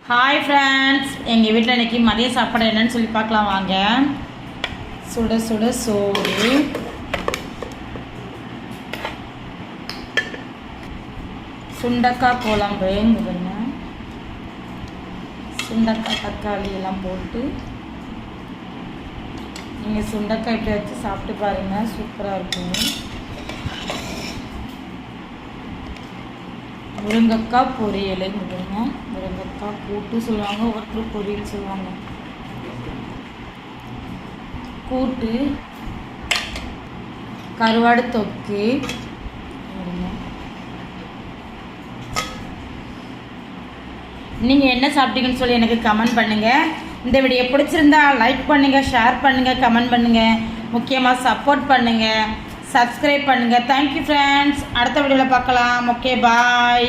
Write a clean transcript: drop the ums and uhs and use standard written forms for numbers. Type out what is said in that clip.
Hi friends, எங்கள் வீட்டில் இன்றைக்கி மதிய சாப்பாடு என்னன்னு சொல்லி பார்க்கலாம் வாங்க. சுட சுட சோறு, சுண்டக்காய் குழம்பு, சுண்டக்காய் தக்காளி எல்லாம் போட்டு நீங்கள் சுண்டக்காய் இப்படி வச்சு சாப்பிட்டு பாருங்கள், சூப்பராக இருக்கும். முருங்கைக்காய் பொரியல், முருங்கைக்காய் கூட்டு சொல்லுவாங்க, ஒவ்வொருத்தரும் பொரியல் சொல்லுவாங்க. கூட்டு, கருவாடு தொக்கு. நீங்கள் என்ன சாப்பிட்டீங்கன்னு சொல்லி எனக்கு கமெண்ட் பண்ணுங்கள். இந்த வீடியோ பிடிச்சிருந்தா லைக் பண்ணுங்கள், ஷேர் பண்ணுங்கள், கமெண்ட் பண்ணுங்கள், முக்கியமாக சப்போர்ட் பண்ணுங்கள், சப்ஸ்கிரைப் பண்ணுங்கள். Thank you friends. அடுத்த வீடியோவில் பார்க்கலாம். ஓகே, பாய்.